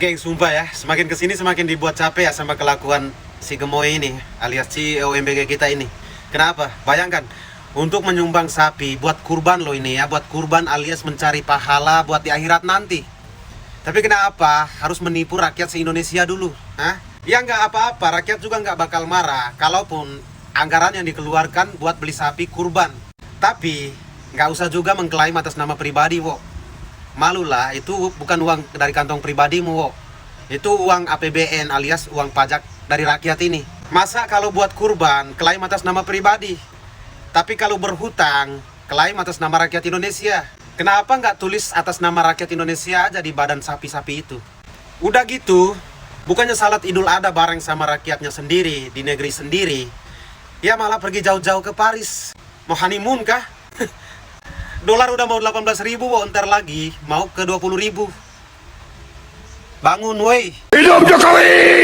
Geng, sumpah ya, semakin kesini semakin dibuat capek ya sama kelakuan si Gemoy ini, alias CEO MBG kita ini. Kenapa? Bayangkan, untuk menyumbang sapi buat kurban loh ini ya, buat kurban alias mencari pahala buat di akhirat nanti. Tapi kenapa harus menipu rakyat se-Indonesia dulu? Hah? Ya nggak apa-apa, rakyat juga nggak bakal marah kalaupun anggaran yang dikeluarkan buat beli sapi kurban. Tapi nggak usah juga mengklaim atas nama pribadi, wo. Malulah, itu bukan uang dari kantong pribadimu, wo. Itu uang APBN alias uang pajak dari rakyat ini. Masa kalau buat kurban klaim atas nama pribadi, tapi kalau berhutang klaim atas nama rakyat Indonesia? Kenapa nggak tulis atas nama rakyat Indonesia aja di badan sapi-sapi itu? Udah gitu, bukannya salat Idul Adha bareng sama rakyatnya sendiri di negeri sendiri, ya malah pergi jauh-jauh ke Paris. Mau honeymoon kah? Dolar udah mau 18.000, ntar lagi mau ke 20.000. Bangun, woi. Hidup Jokowi!